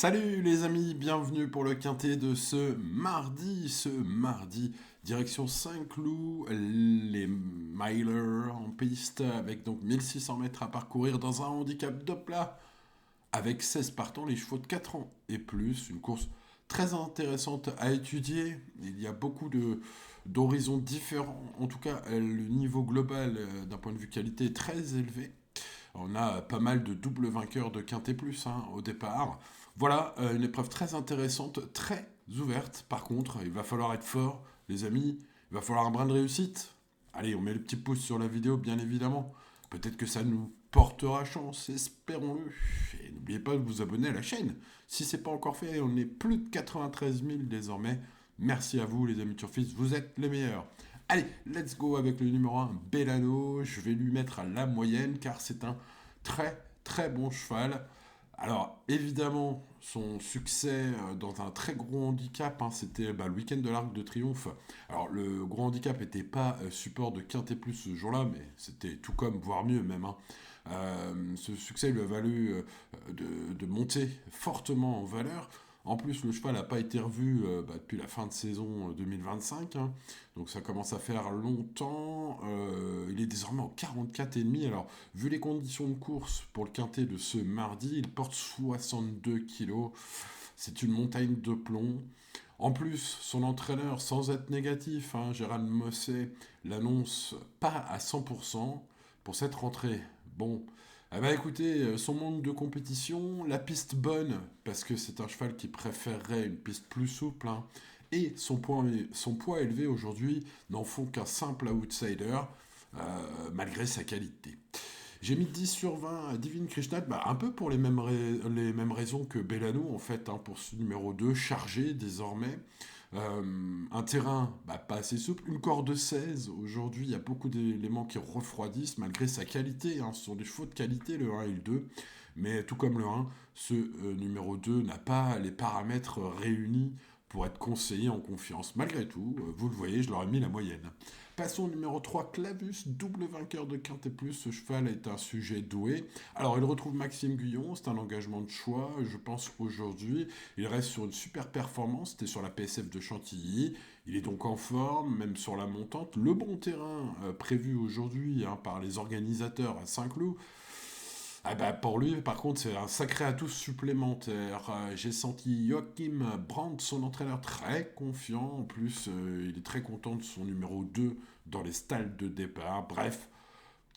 Salut les amis, bienvenue pour le quintet de ce mardi, direction Saint-Cloud, les milers en piste avec donc 1600 mètres à parcourir dans un handicap de plat avec 16 partants, les chevaux de 4 ans et plus, une course très intéressante à étudier. Il y a beaucoup d'horizons différents, en tout cas le niveau global d'un point de vue qualité est très élevé. On a pas mal de doubles vainqueurs de Quintet Plus au départ. Voilà, une épreuve très intéressante, très ouverte. Par contre, il va falloir être fort, les amis. Il va falloir un brin de réussite. Allez, on met le petit pouce sur la vidéo, bien évidemment. Peut-être que ça nous portera chance, espérons-le. Et n'oubliez pas de vous abonner à la chaîne. Si ce n'est pas encore fait, on est plus de 93 000 désormais. Merci à vous, les amis Turfistes, vous êtes les meilleurs. Allez, let's go avec le numéro 1, Bellano. Je vais lui mettre à la moyenne car c'est un très très bon cheval. Alors évidemment, son succès dans un très gros handicap, c'était le week-end de l'Arc de Triomphe. Alors le gros handicap n'était pas support de Quintet Plus ce jour-là, mais c'était tout comme, voire mieux même. Ce succès lui a valu de monter fortement en valeur. En plus, le cheval n'a pas été revu depuis la fin de saison 2025. Donc ça commence à faire longtemps. Il est désormais en 44,5. Alors, vu les conditions de course pour le quintet de ce mardi, il porte 62 kilos. C'est une montagne de plomb. En plus, son entraîneur, sans être négatif, Gérald Mosset, l'annonce pas à 100% pour cette rentrée. Bon, eh ben écoutez, son monde de compétition, la piste bonne, parce que c'est un cheval qui préférerait une piste plus souple, et son poids élevé aujourd'hui n'en font qu'un simple outsider, malgré sa qualité. J'ai mis 10 sur 20 à Divine Krishna, un peu pour les mêmes raisons que Bellano, en fait, pour ce numéro 2, chargé désormais. Un terrain pas assez souple, une corde de 16. Aujourd'hui, il y a beaucoup d'éléments qui refroidissent malgré sa qualité. Ce sont des chevaux de qualité, le 1 et le 2. Mais tout comme le 1, ce numéro 2 n'a pas les paramètres réunis pour être conseillé en confiance. Malgré tout, vous le voyez, je leur ai mis la moyenne. Passons au numéro 3, Clavus, double vainqueur de Quintet Plus. Ce cheval est un sujet doué. Alors, il retrouve Maxime Guyon, c'est un engagement de choix. Je pense qu'aujourd'hui, il reste sur une super performance. C'était sur la PSF de Chantilly. Il est donc en forme, même sur la montante. Le bon terrain prévu aujourd'hui par les organisateurs à Saint-Cloud. Pour lui, par contre, c'est un sacré atout supplémentaire. J'ai senti Joachim Brandt, son entraîneur, très confiant. En plus, il est très content de son numéro 2 dans les stalles de départ. Bref,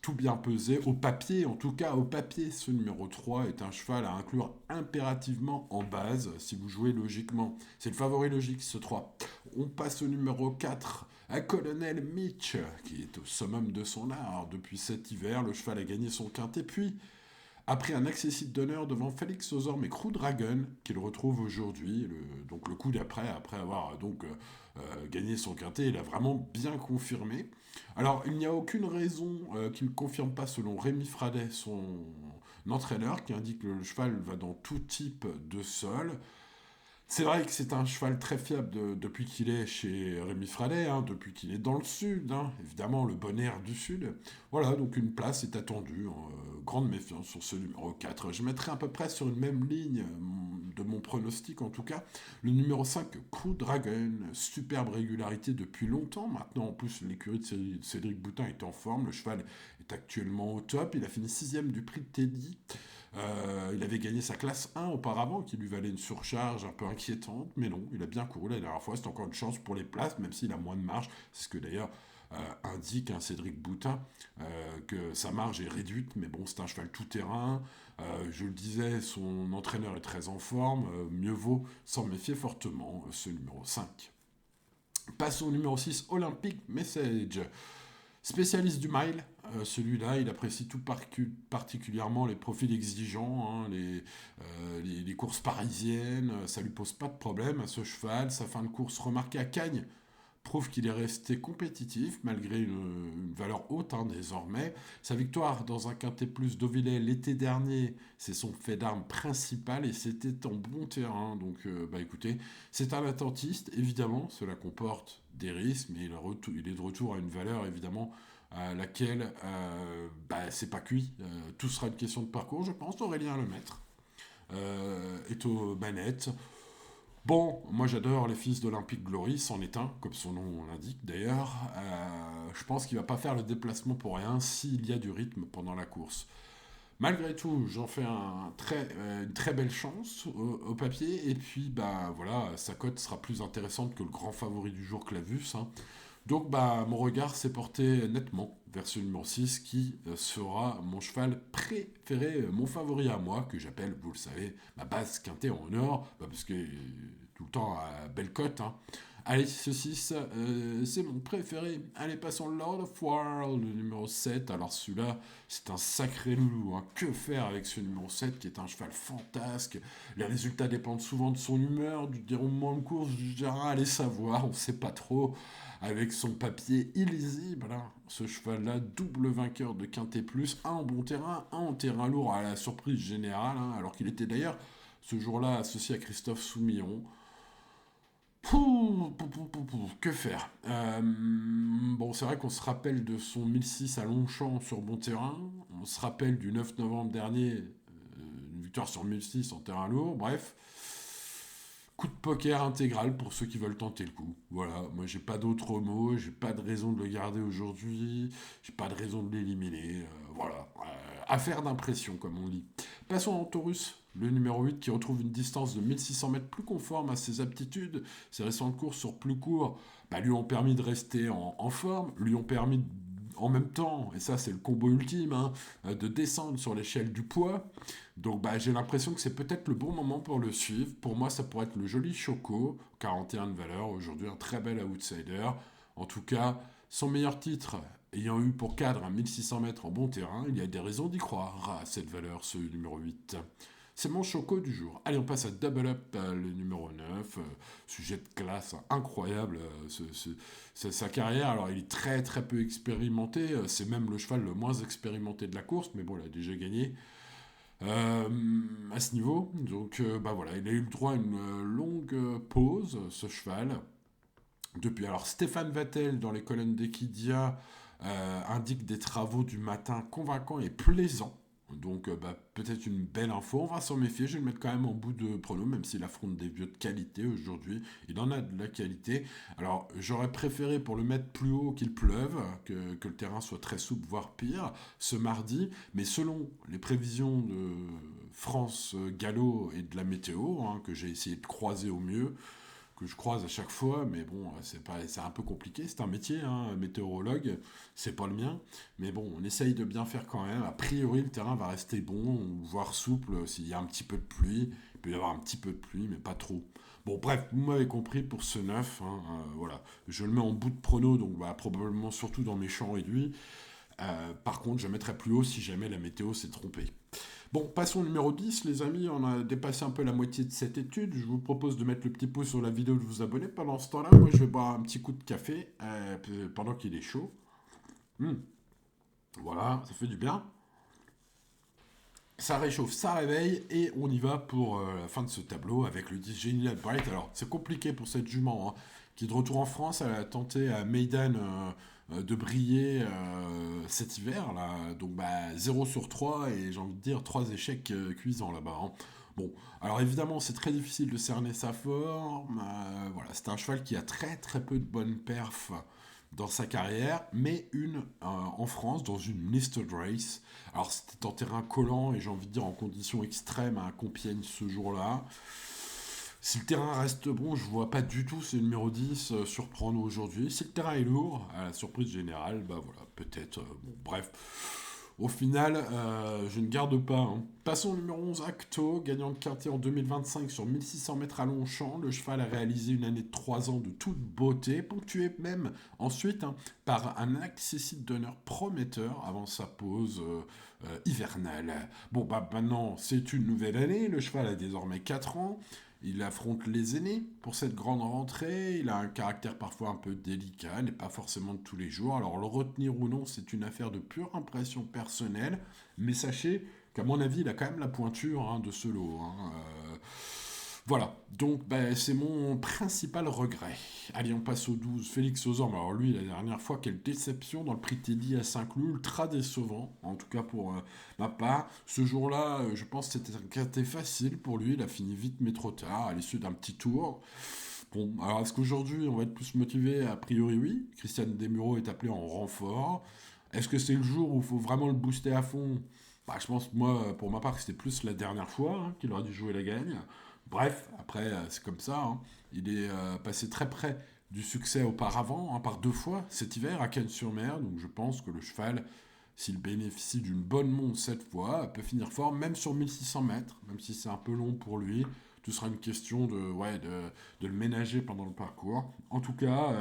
tout bien pesé. Au papier, en tout cas, au papier, ce numéro 3 est un cheval à inclure impérativement en base, si vous jouez logiquement. C'est le favori logique, ce 3. On passe au numéro 4, à Colonel Mitch, qui est au summum de son art. Depuis cet hiver, le cheval a gagné son quintet, puis a pris un accessit d'honneur devant Félix Ozorm et Crew Dragon, qu'il retrouve aujourd'hui, donc le coup d'après, après avoir gagné son quintet, il a vraiment bien confirmé. Alors, il n'y a aucune raison qu'il ne confirme pas selon Rémi Fradet, son entraîneur, qui indique que le cheval va dans tout type de sol. C'est vrai que c'est un cheval très fiable depuis qu'il est chez Rémi Fradet, depuis qu'il est dans le sud, évidemment le bon air du sud. Voilà, donc une place est attendue, grande méfiance sur ce numéro 4. Je mettrai à peu près sur une même ligne de mon pronostic en tout cas. Le numéro 5, Crew Dragon, superbe régularité depuis longtemps. Maintenant, en plus, l'écurie de Cédric Boutin est en forme, le cheval est actuellement au top. Il a fini 6ème du prix de Teddy. Il avait gagné sa classe 1 auparavant, qui lui valait une surcharge un peu inquiétante, mais non, il a bien couru la dernière fois. C'est encore une chance pour les places, même s'il a moins de marge. C'est ce que d'ailleurs indique Cédric Boutin, que sa marge est réduite, mais bon, c'est un cheval tout-terrain. Je le disais, son entraîneur est très en forme. Mieux vaut s'en méfier fortement, ce numéro 5. Passons au numéro 6, Olympic Message. Spécialiste du mile, celui-là, il apprécie tout particulièrement les profils exigeants, les courses parisiennes, ça lui pose pas de problème à ce cheval. Sa fin de course remarquée à Cagnes prouve qu'il est resté compétitif malgré une valeur haute désormais. Sa victoire dans un quintet plus d'Auvillers l'été dernier, c'est son fait d'arme principal et c'était en bon terrain. Donc écoutez, c'est un attentiste, évidemment, cela comporte des risques, mais il est de retour à une valeur évidemment à laquelle c'est pas cuit. Tout sera une question de parcours, je pense, Aurélien Lemaître. Negrito manette. Bon, moi j'adore les fils d'Olympique Glory, c'en est un, comme son nom l'indique d'ailleurs. Je pense qu'il va pas faire le déplacement pour rien s'il y a du rythme pendant la course. Malgré tout, j'en fais une très belle chance au papier, et puis bah voilà, sa cote sera plus intéressante que le grand favori du jour Clavus, hein. Donc bah mon regard s'est porté nettement vers ce numéro 6 qui sera mon cheval préféré, mon favori à moi, que j'appelle, vous le savez, ma base quintée en or, parce que tout le temps à belle cote, hein. Allez, ce 6, c'est mon préféré. Allez, passons Lord of War, le numéro 7. Alors celui-là, c'est un sacré loulou, hein. Que faire avec ce numéro 7 qui est un cheval fantasque? Les résultats dépendent souvent de son humeur, du déroulement de course, du terrain, allez savoir, on ne sait pas trop. Avec son papier illisible, hein. Ce cheval-là, double vainqueur de Quintet Plus, un en bon terrain, un en terrain lourd à la surprise générale, hein, alors qu'il était d'ailleurs ce jour-là associé à Christophe Soumillon. Que faire? Bon, c'est vrai qu'on se rappelle de son 1006 à Longchamp sur bon terrain. On se rappelle du 9 novembre dernier, une victoire sur 1006 en terrain lourd. Bref, coup de poker intégral pour ceux qui veulent tenter le coup. Voilà, moi j'ai pas d'autres mots, j'ai pas de raison de le garder aujourd'hui, j'ai pas de raison de l'éliminer. Voilà, affaire d'impression comme on dit. Passons en Taurus, le numéro 8 qui retrouve une distance de 1600 mètres plus conforme à ses aptitudes. Ses récentes courses sur plus court lui ont permis de rester en forme, lui ont permis en même temps, et ça c'est le combo ultime, hein, de descendre sur l'échelle du poids. Donc j'ai l'impression que c'est peut-être le bon moment pour le suivre. Pour moi ça pourrait être le joli Choco, 41 de valeur, aujourd'hui un très bel outsider. En tout cas, son meilleur titre ayant eu pour cadre un 1600 mètres en bon terrain, il y a des raisons d'y croire à cette valeur, ce numéro 8. C'est mon Choco du jour. Allez, on passe à Double Up, le numéro 9. Sujet de classe, hein, incroyable. Sa carrière, alors il est très très peu expérimenté. C'est même le cheval le moins expérimenté de la course, mais bon, il a déjà gagné à ce niveau. Donc voilà, il a eu le droit à une longue pause, ce cheval. Depuis, alors Stéphane Vattel, dans les colonnes d'Equidia, indique des travaux du matin convaincants et plaisants. Donc peut-être une belle info, on va s'en méfier, je vais le mettre quand même en bout de prono, même s'il affronte des vieux de qualité aujourd'hui, il en a de la qualité. Alors j'aurais préféré pour le mettre plus haut qu'il pleuve, que le terrain soit très souple, voire pire, ce mardi, mais selon les prévisions de France Gallo et de la météo, hein, que j'ai essayé de croiser au mieux, que je croise à chaque fois, mais bon, c'est un peu compliqué, c'est un métier, hein, météorologue, c'est pas le mien, mais bon, on essaye de bien faire quand même. A priori, le terrain va rester bon, voire souple, s'il y a un petit peu de pluie, il peut y avoir un petit peu de pluie, mais pas trop. Bon, bref, vous m'avez compris pour ce 9, hein, voilà, je le mets en bout de prono, donc probablement surtout dans mes champs réduits. Par contre, je mettrai plus haut si jamais la météo s'est trompée. Bon, passons au numéro 10, les amis, on a dépassé un peu la moitié de cette étude. Je vous propose de mettre le petit pouce sur la vidéo, de vous abonner. Pendant ce temps-là, moi je vais boire un petit coup de café pendant qu'il est chaud. Voilà, ça fait du bien. Ça réchauffe, ça réveille, et on y va pour la fin de ce tableau avec le 10 Genial Bright. Alors, c'est compliqué pour cette jument, hein, qui est de retour en France. Elle a tenté à Meydan de briller cet hiver, là. Donc, 0 sur 3, et j'ai envie de dire 3 échecs cuisants là-bas, hein. Bon, alors évidemment, c'est très difficile de cerner sa forme. Voilà, c'est un cheval qui a très très peu de bonnes perfs dans sa carrière, mais une en France, dans une listed race. Alors c'était en terrain collant et j'ai envie de dire en conditions extrêmes à Compiègne ce jour-là. Si le terrain reste bon, je vois pas du tout ce numéro 10 surprendre aujourd'hui. Si le terrain est lourd, à la surprise générale, voilà, peut-être. Bon, bref. Au final, je ne garde pas, hein. Passons au numéro 11, Acto, gagnant de quintet en 2025 sur 1600 mètres à Longchamp. Le cheval a réalisé une année de 3 ans de toute beauté, ponctuée même ensuite, hein, par un accessible donneur prometteur avant sa pause hivernale. Bon, maintenant, c'est une nouvelle année. Le cheval a désormais 4 ans. Il affronte les aînés pour cette grande rentrée. Il a un caractère parfois un peu délicat, n'est pas forcément de tous les jours. Alors le retenir ou non, c'est une affaire de pure impression personnelle. Mais sachez qu'à mon avis, il a quand même la pointure, hein, de ce lot, hein. Voilà, donc c'est mon principal regret. Allez, on passe au 12, Félix Ozorm. Alors lui, la dernière fois, quelle déception dans le prix Teddy à Saint-Cloud, ultra décevant, en tout cas pour ma part. Ce jour-là, je pense que c'était un quintet facile pour lui, il a fini vite mais trop tard, à l'issue d'un petit tour. Bon, alors est-ce qu'aujourd'hui on va être plus motivé? A priori oui, Christiane Desmureaux est appelé en renfort. Est-ce que c'est le jour où il faut vraiment le booster à fond? Je pense, moi, pour ma part, que c'était plus la dernière fois qu'il aurait dû jouer la gagne. Bref, après, c'est comme ça, hein. Il est passé très près du succès auparavant, hein, par 2 fois cet hiver à Cannes-sur-Mer. Donc je pense que le cheval, s'il bénéficie d'une bonne monte cette fois, peut finir fort, même sur 1600 mètres, même si c'est un peu long pour lui. Tout sera une question de le ménager pendant le parcours. En tout cas,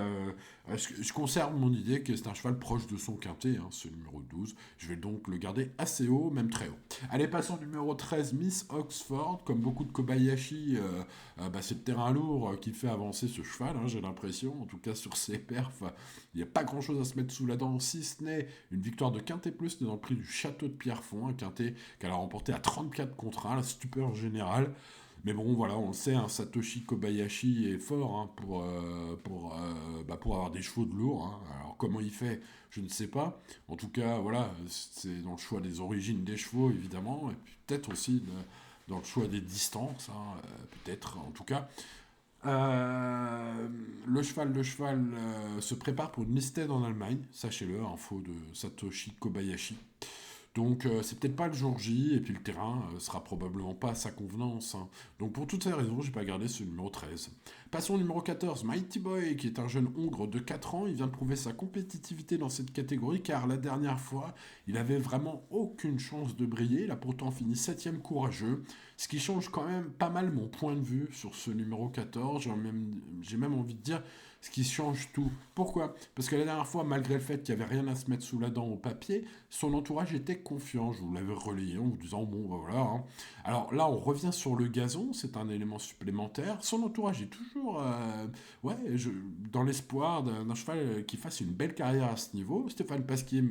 je conserve mon idée que c'est un cheval proche de son quintet, hein, ce numéro 12. Je vais donc le garder assez haut, même très haut. Allez, passons au numéro 13, Miss Oxford. Comme beaucoup de Kobayashi, c'est le terrain lourd qui fait avancer ce cheval, hein, j'ai l'impression. En tout cas, sur ses perfs, il n'y a pas grand-chose à se mettre sous la dent, si ce n'est une victoire de Quintet Plus dans le prix du Château de Pierrefonds, un Quintet qu'elle a remporté à 34 contre 1, la stupeur générale. Mais bon, voilà, on le sait, hein, Satoshi Kobayashi est fort, hein, pour avoir des chevaux de lourd, hein. Alors comment il fait, je ne sais pas. En tout cas, voilà, c'est dans le choix des origines des chevaux, évidemment, et puis peut-être aussi dans le choix des distances, hein, peut-être, en tout cas. Le cheval se prépare pour une Listed en Allemagne, sachez-le, info de Satoshi Kobayashi. Donc c'est peut-être pas le jour J, et puis le terrain sera probablement pas à sa convenance, hein. Donc pour toutes ces raisons, j'ai pas gardé ce numéro 13. Passons au numéro 14, Mighty Boy, qui est un jeune hongre de 4 ans. Il vient de prouver sa compétitivité dans cette catégorie, car la dernière fois, il avait vraiment aucune chance de briller. Il a pourtant fini 7ème courageux, ce qui change quand même pas mal mon point de vue sur ce numéro 14. J'ai même envie de dire ce qui change tout. Pourquoi? Parce que la dernière fois, malgré le fait qu'il n'y avait rien à se mettre sous la dent au papier, son entourage était confiant. Je vous l'avais relayé en vous disant, bon, voilà, hein. Alors là, on revient sur le gazon, c'est un élément supplémentaire. Son entourage est toujours dans l'espoir d'un cheval qui fasse une belle carrière à ce niveau. Stéphane Pasquier,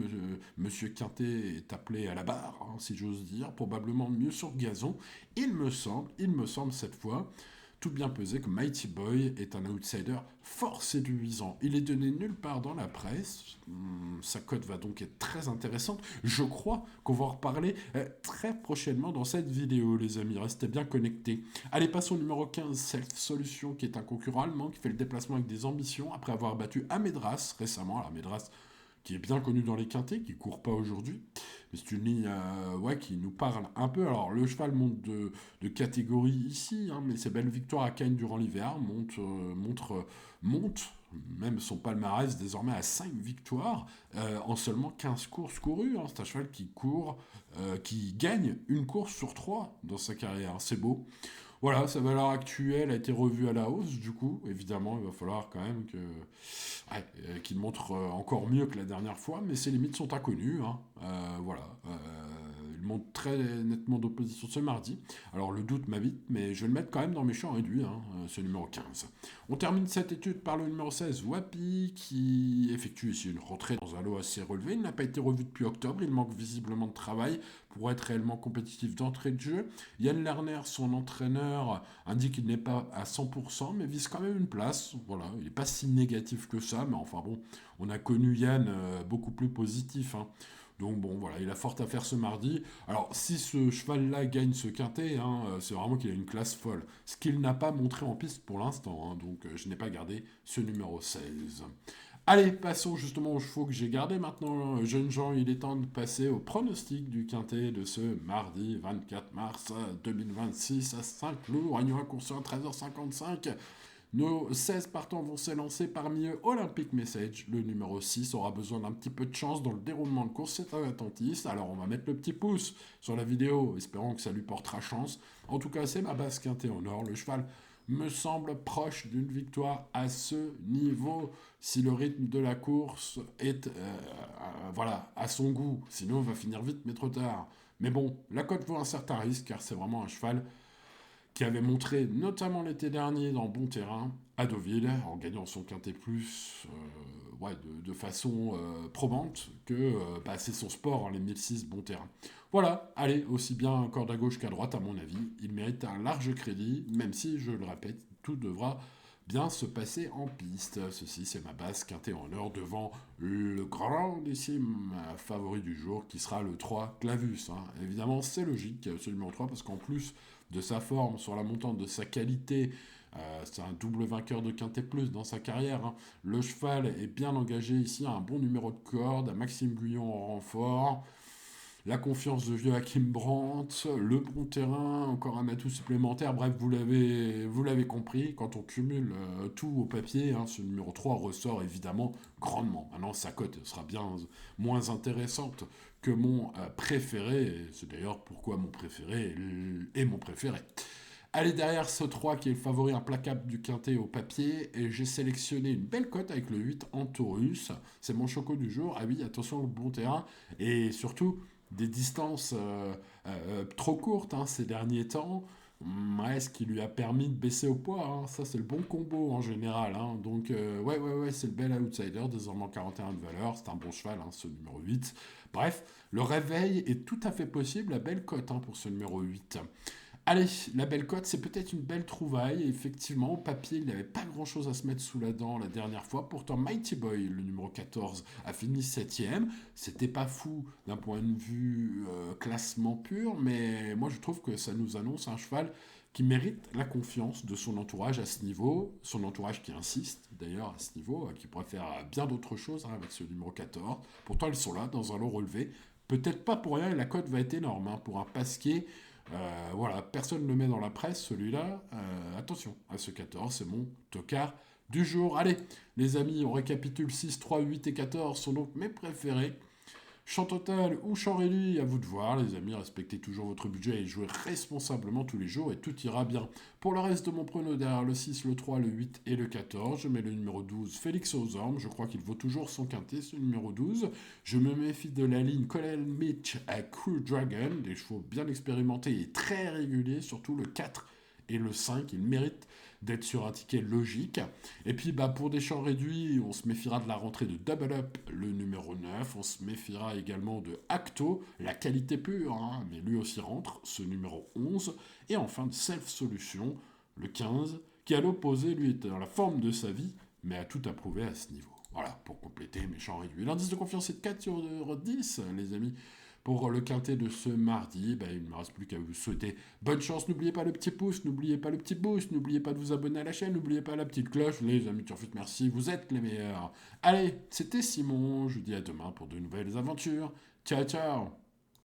monsieur Quintet, est appelé à la barre, hein, si j'ose dire, probablement mieux sur gazon. Il me semble cette fois, tout bien pesé, que Mighty Boy est un outsider fort séduisant. Il est donné nulle part dans la presse. Sa cote va donc être très intéressante. Je crois qu'on va en reparler très prochainement dans cette vidéo, les amis. Restez bien connectés. Allez, passons au numéro 15, Self Solution, qui est un concurrent allemand qui fait le déplacement avec des ambitions après avoir battu Amedras récemment. Alors, Amedras, qui est bien connu dans les quintés, qui court pas aujourd'hui. Mais c'est une ligne qui nous parle un peu. Alors, le cheval monte de catégorie ici, hein, mais ses belles victoires à Cagnes durant l'hiver monte même son palmarès désormais à 5 victoires en seulement 15 courses courues, hein. C'est un cheval qui court, qui gagne une course sur 3 dans sa carrière. C'est beau. Voilà, sa valeur actuelle a été revue à la hausse, du coup, évidemment, il va falloir quand même qu'il montre encore mieux que la dernière fois, mais ses limites sont inconnues, hein. Voilà, il monte très nettement d'opposition ce mardi. Alors le doute m'habite, mais je vais le mettre quand même dans mes champs réduits, hein, ce numéro 15. On termine cette étude par le numéro 16, Wapi, qui effectue ici une rentrée dans un lot assez relevé. Il n'a pas été revu depuis octobre, il manque visiblement de travail pour être réellement compétitif d'entrée de jeu. Yann Lerner, son entraîneur, indique qu'il n'est pas à 100%, mais vise quand même une place. Voilà, il n'est pas si négatif que ça, mais enfin bon, on a connu Yann beaucoup plus positif, hein. Donc bon, voilà, il a fort à faire ce mardi. Alors, si ce cheval-là gagne ce quintet, hein, c'est vraiment qu'il a une classe folle. Ce qu'il n'a pas montré en piste pour l'instant, hein, donc je n'ai pas gardé ce numéro 16. Allez, passons justement aux chevaux que j'ai gardés maintenant. Jeunes gens, il est temps de passer au pronostic du quintet de ce mardi 24 mars 2026 à Saint-Cloud. Réunion à course à 13h55. Nos 16 partants vont s'élancer, parmi eux Olympic Message. Le numéro 6 aura besoin d'un petit peu de chance dans le déroulement de course, c'est un attentiste. Alors on va mettre le petit pouce sur la vidéo, espérant que ça lui portera chance. En tout cas, c'est ma base quintée en or. Le cheval me semble proche d'une victoire à ce niveau, si le rythme de la course est à son goût. Sinon, on va finir vite, mais trop tard. Mais bon, la cote vaut un certain risque, car c'est vraiment un cheval qui avait montré, notamment l'été dernier, dans bon terrain, à Deauville, en gagnant son quintet plus. de façon probante que c'est son sport, hein, les 1006 bon terrain. Voilà, allez, aussi bien corde à gauche qu'à droite, à mon avis, il mérite un large crédit, même si, je le répète, tout devra bien se passer en piste. Ceci, c'est ma base quintée en or devant le grandissime favori du jour, qui sera le 3 Clavus. Hein. Évidemment, c'est logique, ce numéro 3, parce qu'en plus de sa forme sur la montante, de sa qualité, c'est un double vainqueur de Quintet Plus dans sa carrière. Hein. Le cheval est bien engagé ici, a un bon numéro de corde, à Maxime Guyon en renfort. La confiance de Joachim Brandt, le bon terrain, encore un atout supplémentaire. Bref, vous l'avez compris, quand on cumule tout au papier, hein, ce numéro 3 ressort évidemment grandement. Maintenant, sa cote sera bien moins intéressante que mon préféré. Et c'est d'ailleurs pourquoi mon préféré est mon préféré. Allez, derrière ce 3 qui est le favori implacable du quintet au papier, et j'ai sélectionné une belle cote avec le 8 Antorus. C'est mon choco du jour. Ah oui, attention au bon terrain. Et surtout, des distances trop courtes hein, ces derniers temps. Ce qui lui a permis de baisser au poids. Hein. Ça, c'est le bon combo en général. Hein. Donc, ouais, c'est le bel outsider, désormais 41 de valeur. C'est un bon cheval, hein, ce numéro 8. Bref, le réveil est tout à fait possible. La belle cote hein, pour ce numéro 8. Allez, la belle cote, c'est peut-être une belle trouvaille. Et effectivement, au papier, il n'avait pas grand-chose à se mettre sous la dent la dernière fois. Pourtant, Mighty Boy, le numéro 14, a fini 7ème. C'était pas fou d'un point de vue classement pur, mais moi, je trouve que ça nous annonce un cheval qui mérite la confiance de son entourage à ce niveau. Son entourage qui insiste, d'ailleurs, à ce niveau, qui pourrait faire bien d'autres choses hein, avec ce numéro 14. Pourtant, ils sont là, dans un lot relevé. Peut-être pas pour rien, et la cote va être énorme hein, pour un pasquier. Voilà, personne ne le met dans la presse, celui-là. Attention à ce 14, c'est mon tocard du jour. Allez, les amis, on récapitule 6, 3, 8 et 14 sont donc mes préférés. Champ total ou champ réduit, à vous de voir, les amis, respectez toujours votre budget et jouez responsablement tous les jours et tout ira bien. Pour le reste de mon prono derrière le 6, le 3, le 8 et le 14, je mets le numéro 12, Félix Ozorm, je crois qu'il vaut toujours son quintet, ce numéro 12. Je me méfie de la ligne Colin Mitch à Crew Dragon, des chevaux bien expérimentés et très réguliers, surtout le 4 et le 5, ils méritent d'être sur un ticket logique. Et puis pour des champs réduits, on se méfiera de la rentrée de Double Up, le numéro 9. On se méfiera également de Acto, la qualité pure, hein, mais lui aussi rentre, ce numéro 11. Et enfin de Self Solution, le 15, qui à l'opposé, lui, est dans la forme de sa vie, mais a tout approuvé à ce niveau. Voilà, pour compléter mes champs réduits. L'indice de confiance est de 4 sur 10, les amis. Pour le quintet de ce mardi, il ne me reste plus qu'à vous souhaiter bonne chance. N'oubliez pas le petit pouce, n'oubliez pas le petit boost, n'oubliez pas de vous abonner à la chaîne, n'oubliez pas la petite cloche. Les amis Turfite, merci, vous êtes les meilleurs. Allez, c'était Simon, je vous dis à demain pour de nouvelles aventures. Ciao, ciao.